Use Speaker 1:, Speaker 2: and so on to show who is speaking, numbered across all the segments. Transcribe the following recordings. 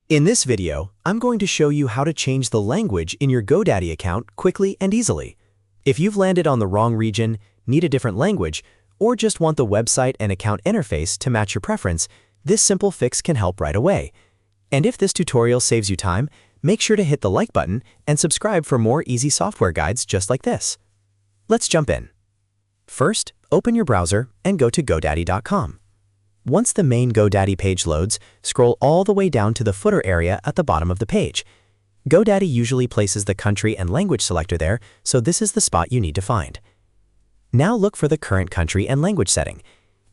Speaker 1: In this video, I'm going to show you how to change the language in your GoDaddy account quickly and easily. If you've landed on the wrong region, need a different language, or just want the website and account interface to match your preference, this simple fix can help right away. And if this tutorial saves you time, make sure to hit the like button and subscribe for more easy software guides just like this. Let's jump in. First, open your browser and go to GoDaddy.com. Once the main GoDaddy page loads, scroll all the way down to the footer area at the bottom of the page. GoDaddy usually places the country and language selector there, so this is the spot you need to find. Now look for the current country and language setting.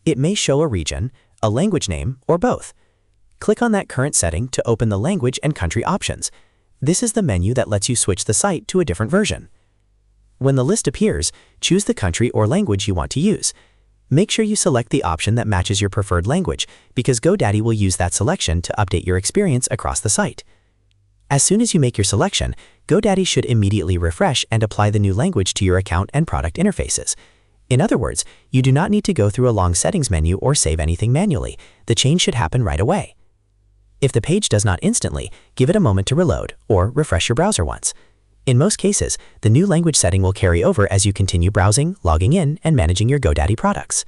Speaker 1: It may show a region, a language name, or both. Click on that current setting to open the language and country options. This is the menu that lets you switch the site to a different version. When the list appears, choose the country or language you want to use. Make sure you select the option that matches your preferred language, because GoDaddy will use that selection to update your experience across the site. As soon as you make your selection, GoDaddy should immediately refresh and apply the new language to your account and product interfaces. In other words, you do not need to go through a long settings menu or save anything manually. The change should happen right away. If the page does not instantly, give it a moment to reload or refresh your browser once. In most cases, the new language setting will carry over as you continue browsing, logging in, and managing your GoDaddy products.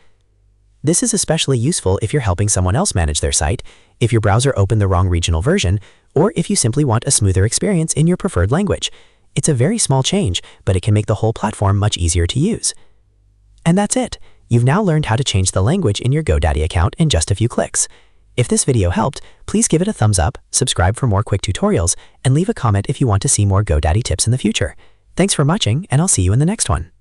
Speaker 1: This is especially useful if you're helping someone else manage their site, if your browser opened the wrong regional version, or if you simply want a smoother experience in your preferred language. It's a very small change, but it can make the whole platform much easier to use. And that's it. You've now learned how to change the language in your GoDaddy account in just a few clicks. If this video helped, please give it a thumbs up, subscribe for more quick tutorials, and leave a comment if you want to see more GoDaddy tips in the future. Thanks for watching, and I'll see you in the next one.